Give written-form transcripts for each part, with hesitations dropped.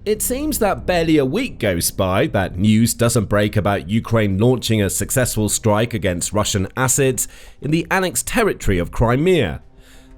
It seems that barely a week goes by that news doesn't break about Ukraine launching a successful strike against Russian assets in the annexed territory of Crimea.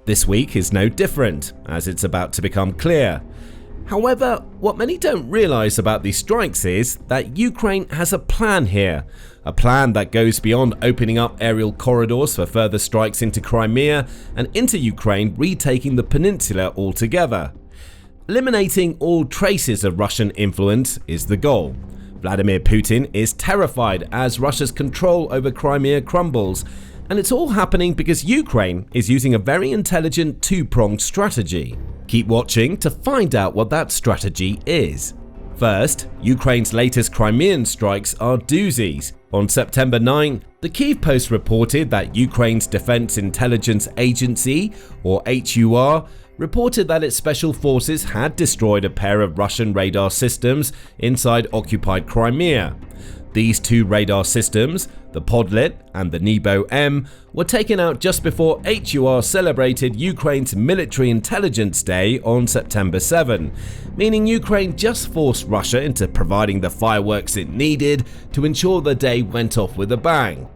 This week is no different, as it's about to become clear. However, what many don't realize about these strikes is that Ukraine has a plan here. A plan that goes beyond opening up aerial corridors for further strikes into Crimea and into Ukraine retaking the peninsula altogether. Eliminating all traces of Russian influence is the goal. Vladimir Putin is terrified as Russia's control over Crimea crumbles, and it's all happening because Ukraine is using a very intelligent two-pronged strategy. Keep watching to find out what that strategy is. First, Ukraine's latest Crimean strikes are doozies. On September 9, the Kyiv Post reported that Ukraine's Defense Intelligence Agency, or HUR, reported that its special forces had destroyed a pair of Russian radar systems inside occupied Crimea. These two radar systems, the Podlet and the Nebo-M, were taken out just before HUR celebrated Ukraine's Military Intelligence Day on September 7, meaning Ukraine just forced Russia into providing the fireworks it needed to ensure the day went off with a bang.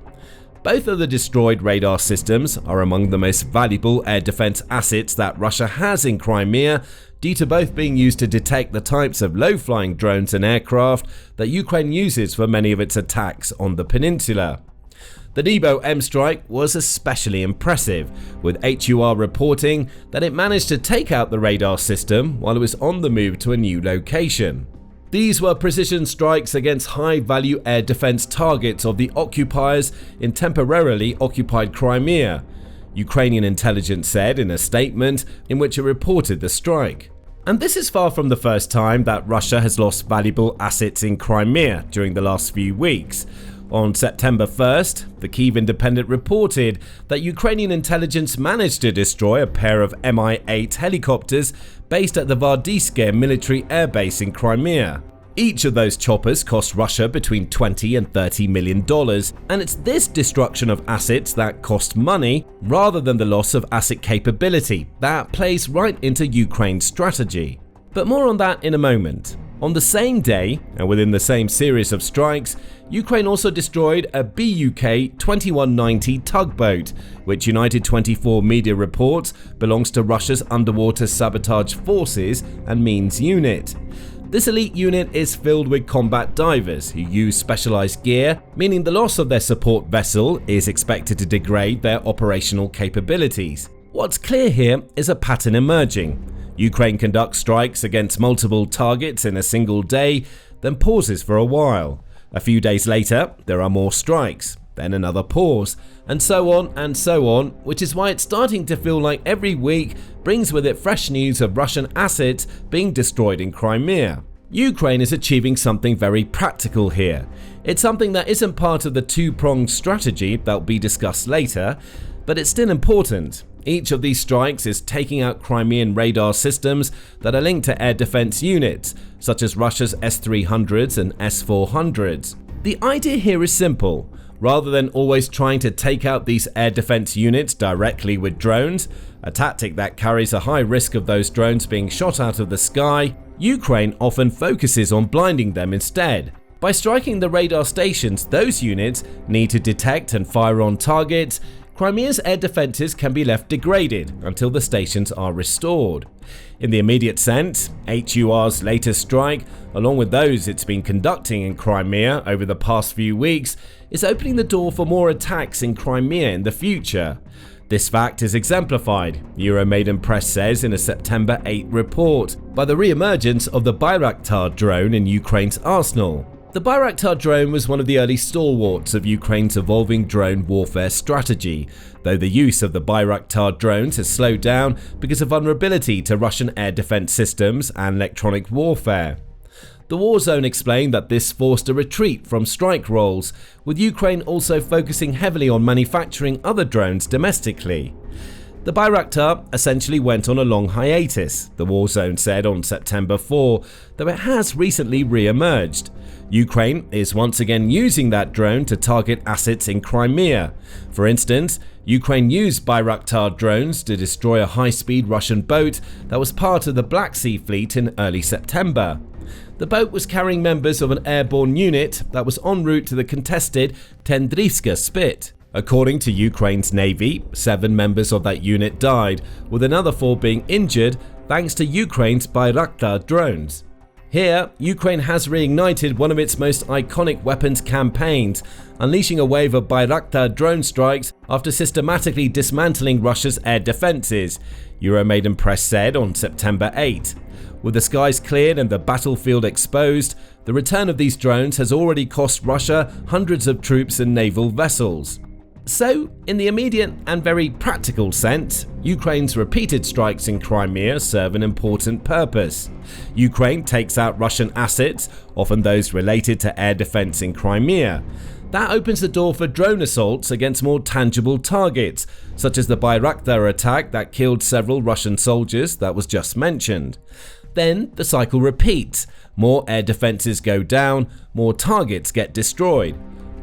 Both of the destroyed radar systems are among the most valuable air defense assets that Russia has in Crimea, due to both being used to detect the types of low-flying drones and aircraft that Ukraine uses for many of its attacks on the peninsula. The Nebo-M strike was especially impressive, with HUR reporting that it managed to take out the radar system while it was on the move to a new location. These were precision strikes against high-value air defense targets of the occupiers in temporarily occupied Crimea, Ukrainian intelligence said in a statement in which it reported the strike. And this is far from the first time that Russia has lost valuable assets in Crimea during the last few weeks. On September 1st, the Kyiv Independent reported that Ukrainian intelligence managed to destroy a pair of Mi-8 helicopters based at the Vardyske military air base in Crimea. Each of those choppers cost Russia between $20 and $30 million, and it's this destruction of assets that cost money rather than the loss of asset capability that plays right into Ukraine's strategy. But more on that in a moment. On the same day, and within the same series of strikes, Ukraine also destroyed a BUK 2190 tugboat, which United 24 media reports belongs to Russia's underwater sabotage forces and means unit. This elite unit is filled with combat divers who use specialized gear, meaning the loss of their support vessel is expected to degrade their operational capabilities. What's clear here is a pattern emerging. Ukraine conducts strikes against multiple targets in a single day, then pauses for a while. A few days later, there are more strikes, then another pause, and so on, which is why it's starting to feel like every week brings with it fresh news of Russian assets being destroyed in Crimea. Ukraine is achieving something very practical here. It's something that isn't part of the two-pronged strategy that will be discussed later, but it's still important. Each of these strikes is taking out Crimean radar systems that are linked to air defense units, such as Russia's S-300s and S-400s. The idea here is simple. Rather than always trying to take out these air defense units directly with drones, a tactic that carries a high risk of those drones being shot out of the sky, Ukraine often focuses on blinding them instead. By striking the radar stations those units need to detect and fire on targets, Crimea's air defences can be left degraded until the stations are restored. In the immediate sense, HUR's latest strike, along with those it's been conducting in Crimea over the past few weeks, is opening the door for more attacks in Crimea in the future. This fact is exemplified, Euromaidan Press says in a September 8 report, by the re-emergence of the Bayraktar drone in Ukraine's arsenal. The Bayraktar drone was one of the early stalwarts of Ukraine's evolving drone warfare strategy, though the use of the Bayraktar drones has slowed down because of vulnerability to Russian air defense systems and electronic warfare. The war zone explained that this forced a retreat from strike roles, with Ukraine also focusing heavily on manufacturing other drones domestically. The Bayraktar essentially went on a long hiatus, the war zone said on September 4, though it has recently re-emerged. Ukraine is once again using that drone to target assets in Crimea. For instance, Ukraine used Bayraktar drones to destroy a high-speed Russian boat that was part of the Black Sea Fleet in early September. The boat was carrying members of an airborne unit that was en route to the contested Tendriska spit. According to Ukraine's Navy, 7 members of that unit died, with another 4 being injured thanks to Ukraine's Bayraktar drones. Here, Ukraine has reignited one of its most iconic weapons campaigns, unleashing a wave of Bayraktar drone strikes after systematically dismantling Russia's air defenses, Euromaidan Press said on September 8. With the skies cleared and the battlefield exposed, the return of these drones has already cost Russia hundreds of troops and naval vessels. So, in the immediate and very practical sense, Ukraine's repeated strikes in Crimea serve an important purpose. Ukraine takes out Russian assets, often those related to air defense in Crimea. That opens the door for drone assaults against more tangible targets, such as the Bayraktar attack that killed several Russian soldiers that was just mentioned. Then the cycle repeats. More air defenses go down, more targets get destroyed.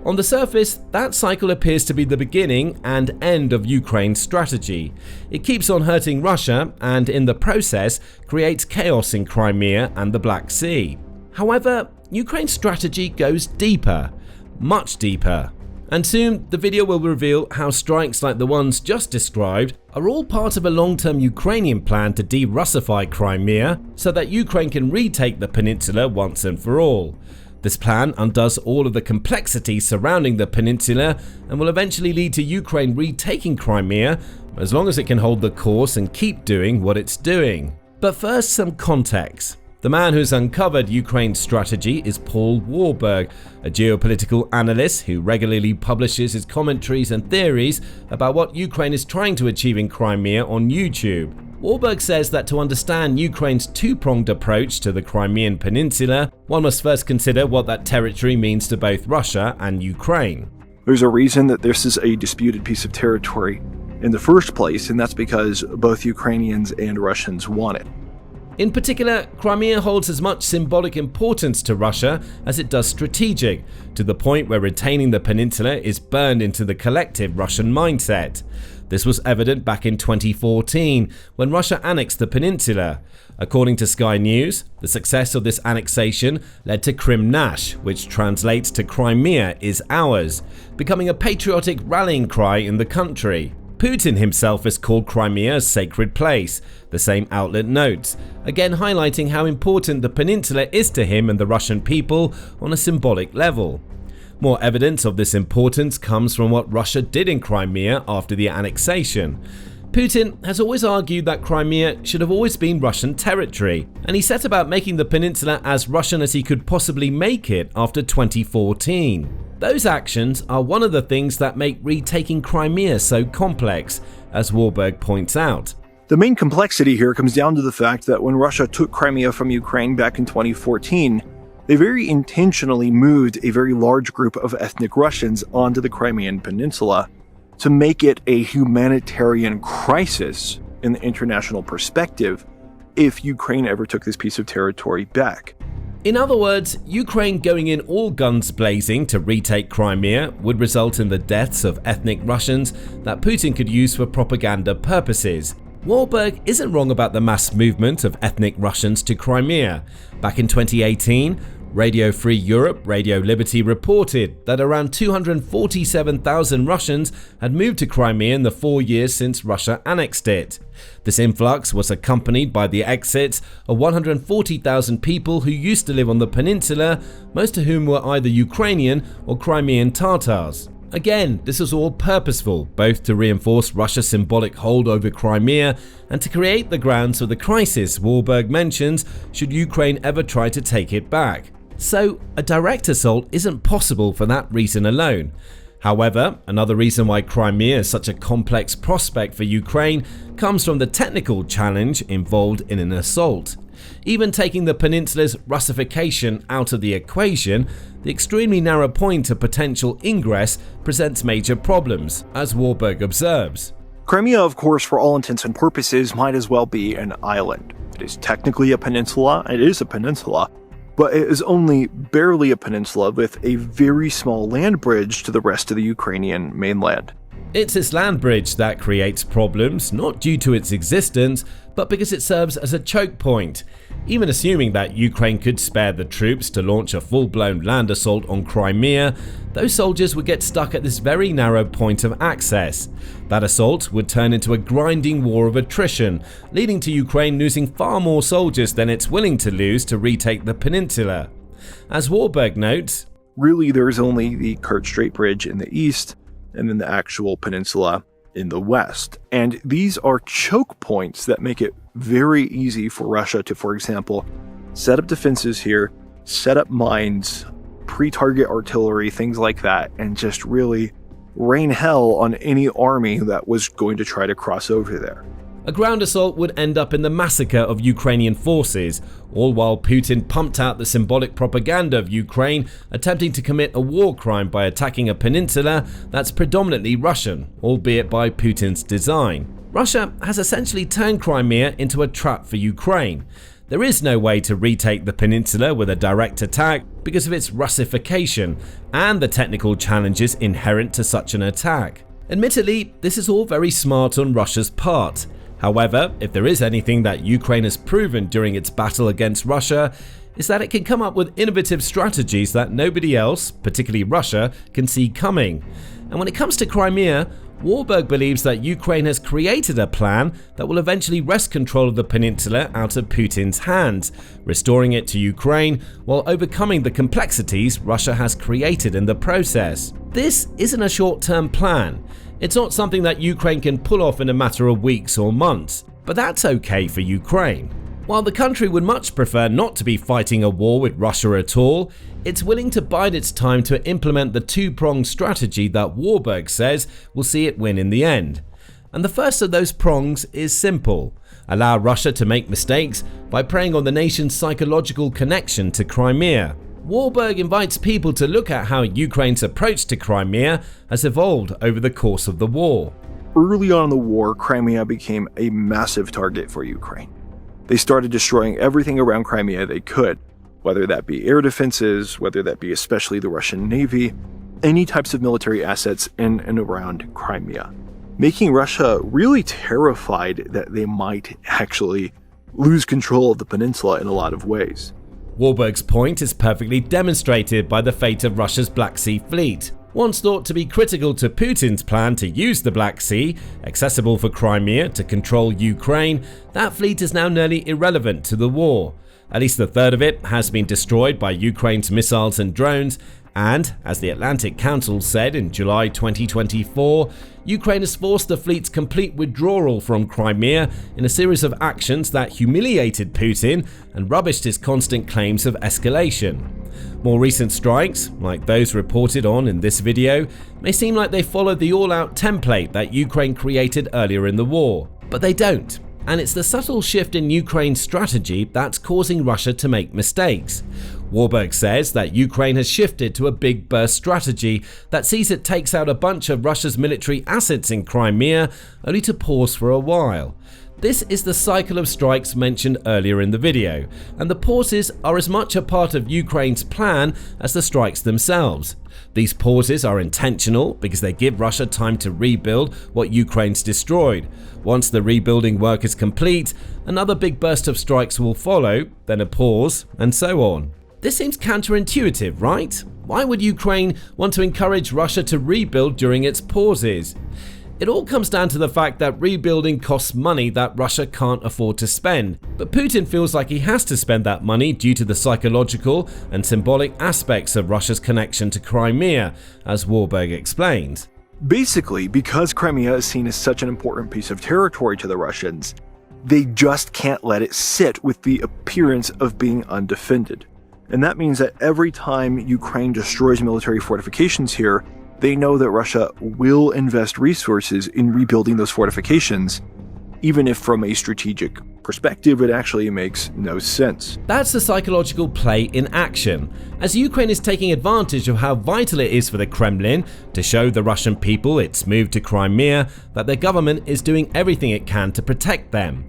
On the surface, that cycle appears to be the beginning and end of Ukraine's strategy. It keeps on hurting Russia and, in the process, creates chaos in Crimea and the Black Sea. However, Ukraine's strategy goes deeper, much deeper. And soon, the video will reveal how strikes like the ones just described are all part of a long-term Ukrainian plan to de-Russify Crimea so that Ukraine can retake the peninsula once and for all. This plan undoes all of the complexity surrounding the peninsula and will eventually lead to Ukraine retaking Crimea as long as it can hold the course and keep doing what it's doing. But first, some context. The man who's uncovered Ukraine's strategy is Paul Warburg, a geopolitical analyst who regularly publishes his commentaries and theories about what Ukraine is trying to achieve in Crimea on YouTube. Warburg says that to understand Ukraine's two-pronged approach to the Crimean peninsula, one must first consider what that territory means to both Russia and Ukraine. There's a reason that this is a disputed piece of territory in the first place, and that's because both Ukrainians and Russians want it. In particular, Crimea holds as much symbolic importance to Russia as it does strategic, to the point where retaining the peninsula is burned into the collective Russian mindset. This was evident back in 2014, when Russia annexed the peninsula. According to Sky News, the success of this annexation led to Krymnash, which translates to Crimea is ours, becoming a patriotic rallying cry in the country. Putin himself has called Crimea a sacred place, the same outlet notes, again highlighting how important the peninsula is to him and the Russian people on a symbolic level. More evidence of this importance comes from what Russia did in Crimea after the annexation. Putin has always argued that Crimea should have always been Russian territory, and he set about making the peninsula as Russian as he could possibly make it after 2014. Those actions are one of the things that make retaking Crimea so complex, as Warburg points out. The main complexity here comes down to the fact that when Russia took Crimea from Ukraine back in 2014, they very intentionally moved a very large group of ethnic Russians onto the Crimean peninsula to make it a humanitarian crisis in the international perspective if Ukraine ever took this piece of territory back. In other words, Ukraine going in all guns blazing to retake Crimea would result in the deaths of ethnic Russians that Putin could use for propaganda purposes. Warburg isn't wrong about the mass movement of ethnic Russians to Crimea. Back in 2018, Radio Free Europe, Radio Liberty reported that around 247,000 Russians had moved to Crimea in the 4 years since Russia annexed it. This influx was accompanied by the exits of 140,000 people who used to live on the peninsula, most of whom were either Ukrainian or Crimean Tatars. Again, this was all purposeful, both to reinforce Russia's symbolic hold over Crimea and to create the grounds for the crisis Warburg mentions should Ukraine ever try to take it back. So, a direct assault isn't possible for that reason alone. However, another reason why Crimea is such a complex prospect for Ukraine comes from the technical challenge involved in an assault. Even taking the peninsula's Russification out of the equation, the extremely narrow point of potential ingress presents major problems, as Warburg observes. Crimea, of course, for all intents and purposes, might as well be an island. It is technically a peninsula, it is a peninsula, but it is only barely a peninsula with a very small land bridge to the rest of the Ukrainian mainland. It's this land bridge that creates problems, not due to its existence, but because it serves as a choke point. Even assuming that Ukraine could spare the troops to launch a full-blown land assault on Crimea, those soldiers would get stuck at this very narrow point of access. That assault would turn into a grinding war of attrition, leading to Ukraine losing far more soldiers than it's willing to lose to retake the peninsula. As Warburg notes, really there's only the Kerch Strait Bridge in the east, and then the actual peninsula in the west. And these are choke points that make it very easy for Russia to, for example, set up defenses here, set up mines, pre-target artillery, things like that, and just really rain hell on any army that was going to try to cross over there. A ground assault would end up in the massacre of Ukrainian forces, all while Putin pumped out the symbolic propaganda of Ukraine attempting to commit a war crime by attacking a peninsula that's predominantly Russian, albeit by Putin's design. Russia has essentially turned Crimea into a trap for Ukraine. There is no way to retake the peninsula with a direct attack because of its Derussification and the technical challenges inherent to such an attack. Admittedly, this is all very smart on Russia's part. However, if there is anything that Ukraine has proven during its battle against Russia, is that it can come up with innovative strategies that nobody else, particularly Russia, can see coming. And when it comes to Crimea, Warburg believes that Ukraine has created a plan that will eventually wrest control of the peninsula out of Putin's hands, restoring it to Ukraine while overcoming the complexities Russia has created in the process. This isn't a short-term plan. It's not something that Ukraine can pull off in a matter of weeks or months, but that's okay for Ukraine. While the country would much prefer not to be fighting a war with Russia at all, it's willing to bide its time to implement the two-pronged strategy that Warburg says will see it win in the end. And the first of those prongs is simple: allow Russia to make mistakes by preying on the nation's psychological connection to Crimea. Warburg invites people to look at how Ukraine's approach to Crimea has evolved over the course of the war. Early on in the war, Crimea became a massive target for Ukraine. They started destroying everything around Crimea they could, whether that be air defenses, whether that be especially the Russian Navy, any types of military assets in and around Crimea, making Russia really terrified that they might actually lose control of the peninsula in a lot of ways. Warburg's point is perfectly demonstrated by the fate of Russia's Black Sea Fleet. Once thought to be critical to Putin's plan to use the Black Sea, accessible for Crimea, to control Ukraine, that fleet is now nearly irrelevant to the war. At least a third of it has been destroyed by Ukraine's missiles and drones, and, as the Atlantic Council said in July 2024, Ukraine has forced the fleet's complete withdrawal from Crimea in a series of actions that humiliated Putin and rubbished his constant claims of escalation. More recent strikes, like those reported on in this video, may seem like they follow the all-out template that Ukraine created earlier in the war, but they don't. And it's the subtle shift in Ukraine's strategy that's causing Russia to make mistakes. Warburg says that Ukraine has shifted to a big burst strategy that sees it takes out a bunch of Russia's military assets in Crimea, only to pause for a while. This is the cycle of strikes mentioned earlier in the video, and the pauses are as much a part of Ukraine's plan as the strikes themselves. These pauses are intentional because they give Russia time to rebuild what Ukraine's destroyed. Once the rebuilding work is complete, another big burst of strikes will follow, then a pause, and so on. This seems counterintuitive, right? Why would Ukraine want to encourage Russia to rebuild during its pauses? It all comes down to the fact that rebuilding costs money that Russia can't afford to spend, but Putin feels like he has to spend that money due to the psychological and symbolic aspects of Russia's connection to Crimea, as Warburg explains. Basically, because Crimea is seen as such an important piece of territory to the Russians, they just can't let it sit with the appearance of being undefended. And that means that every time Ukraine destroys military fortifications here, they know that Russia will invest resources in rebuilding those fortifications, even if from a strategic perspective it actually makes no sense. That's the psychological play in action, as Ukraine is taking advantage of how vital it is for the Kremlin to show the Russian people its move to Crimea that their government is doing everything it can to protect them.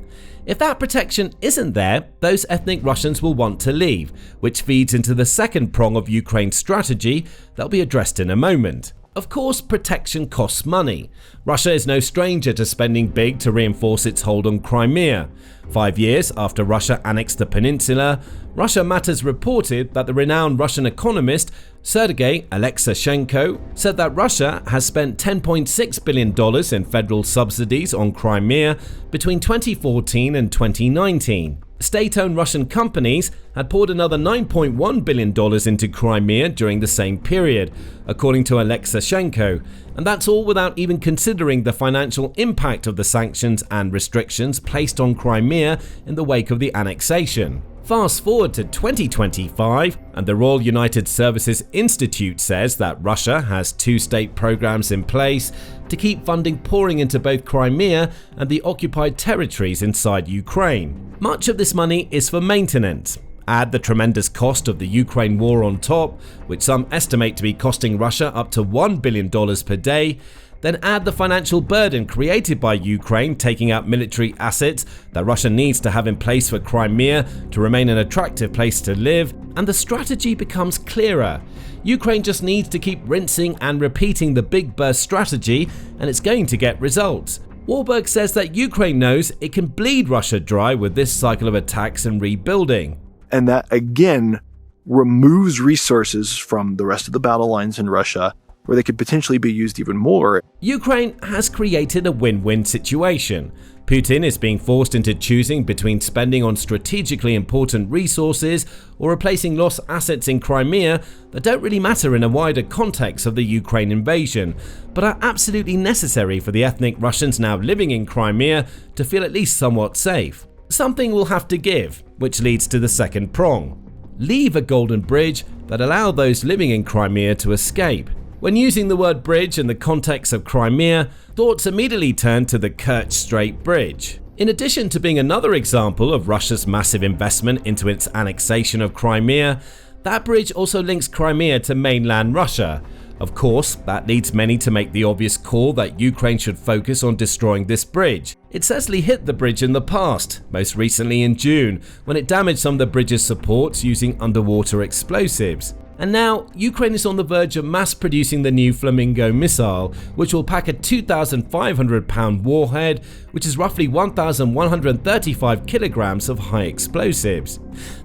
If that protection isn't there, those ethnic Russians will want to leave, which feeds into the second prong of Ukraine's strategy that'll be addressed in a moment. Of course, protection costs money. Russia is no stranger to spending big to reinforce its hold on Crimea. 5 years after Russia annexed the peninsula, Russia Matters reported that the renowned Russian economist Sergei Alexashenko said that Russia has spent $10.6 billion in federal subsidies on Crimea between 2014 and 2019. State-owned Russian companies had poured another $9.1 billion into Crimea during the same period, according to Alexashenko, and that's all without even considering the financial impact of the sanctions and restrictions placed on Crimea in the wake of the annexation. Fast forward to 2025, and the Royal United Services Institute says that Russia has two-state programs in place to keep funding pouring into both Crimea and the occupied territories inside Ukraine. Much of this money is for maintenance. Add the tremendous cost of the Ukraine war on top, which some estimate to be costing Russia up to $1 billion per day, then add the financial burden created by Ukraine taking out military assets that Russia needs to have in place for Crimea to remain an attractive place to live, and the strategy becomes clearer. Ukraine just needs to keep rinsing and repeating the big burst strategy, and it's going to get results. Warburg says that Ukraine knows it can bleed Russia dry with this cycle of attacks and rebuilding. And that, again, removes resources from the rest of the battle lines in Russia, where they could potentially be used even more. Ukraine has created a win-win situation. Putin is being forced into choosing between spending on strategically important resources or replacing lost assets in Crimea that don't really matter in a wider context of the Ukraine invasion, but are absolutely necessary for the ethnic Russians now living in Crimea to feel at least somewhat safe. Something will have to give, which leads to the second prong. Leave a golden bridge that allows those living in Crimea to escape. When using the word bridge in the context of Crimea, thoughts immediately turn to the Kerch Strait Bridge. In addition to being another example of Russia's massive investment into its annexation of Crimea, that bridge also links Crimea to mainland Russia. Of course, that leads many to make the obvious call that Ukraine should focus on destroying this bridge. It certainly hit the bridge in the past, most recently in June, when it damaged some of the bridge's supports using underwater explosives. And now, Ukraine is on the verge of mass producing the new Flamingo missile, which will pack a 2,500-pound warhead, which is roughly 1,135 kilograms of high explosives.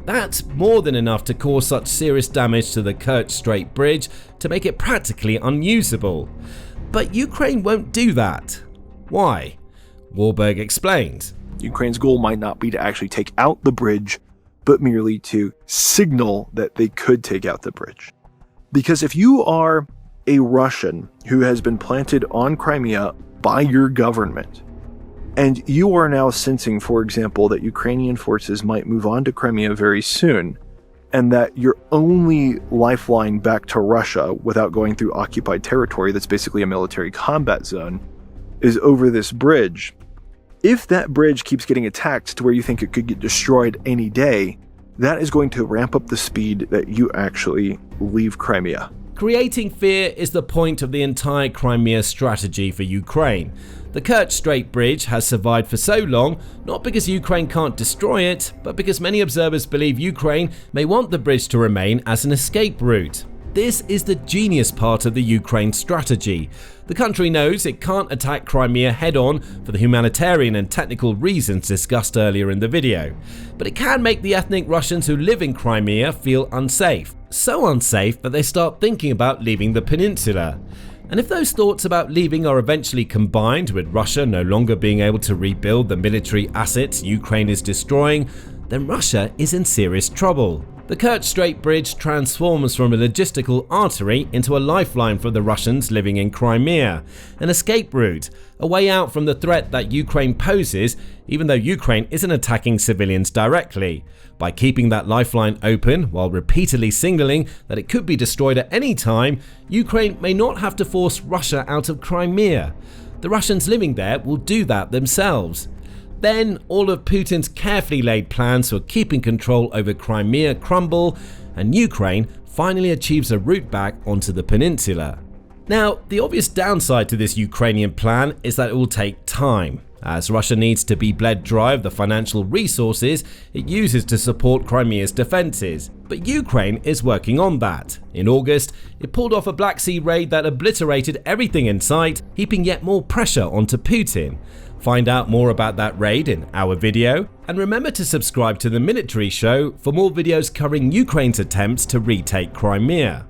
That's more than enough to cause such serious damage to the Kerch Strait Bridge to make it practically unusable. But Ukraine won't do that. Why? Warburg explains. Ukraine's goal might not be to actually take out the bridge, but merely to signal that they could take out the bridge. Because if you are a Russian who has been planted on Crimea by your government, and you are now sensing, for example, that Ukrainian forces might move on to Crimea very soon, and that your only lifeline back to Russia without going through occupied territory that's basically a military combat zone is over this bridge, if that bridge keeps getting attacked to where you think it could get destroyed any day, that is going to ramp up the speed that you actually leave Crimea. Creating fear is the point of the entire Crimea strategy for Ukraine. The Kerch Strait Bridge has survived for so long, not because Ukraine can't destroy it, but because many observers believe Ukraine may want the bridge to remain as an escape route. This is the genius part of the Ukraine strategy. The country knows it can't attack Crimea head-on for the humanitarian and technical reasons discussed earlier in the video, but it can make the ethnic Russians who live in Crimea feel unsafe. So unsafe that they start thinking about leaving the peninsula. And if those thoughts about leaving are eventually combined with Russia no longer being able to rebuild the military assets Ukraine is destroying, then Russia is in serious trouble. The Kerch Strait Bridge transforms from a logistical artery into a lifeline for the Russians living in Crimea, an escape route, a way out from the threat that Ukraine poses, even though Ukraine isn't attacking civilians directly. By keeping that lifeline open while repeatedly signaling that it could be destroyed at any time, Ukraine may not have to force Russia out of Crimea. The Russians living there will do that themselves. Then all of Putin's carefully laid plans for keeping control over Crimea crumble, and Ukraine finally achieves a route back onto the peninsula. Now, the obvious downside to this Ukrainian plan is that it will take time. as Russia needs to be bled dry of the financial resources it uses to support Crimea's defences. But Ukraine is working on that. In August, it pulled off a Black Sea raid that obliterated everything in sight, heaping yet more pressure onto Putin. Find out more about that raid in our video, and remember to subscribe to the Military Show for more videos covering Ukraine's attempts to retake Crimea.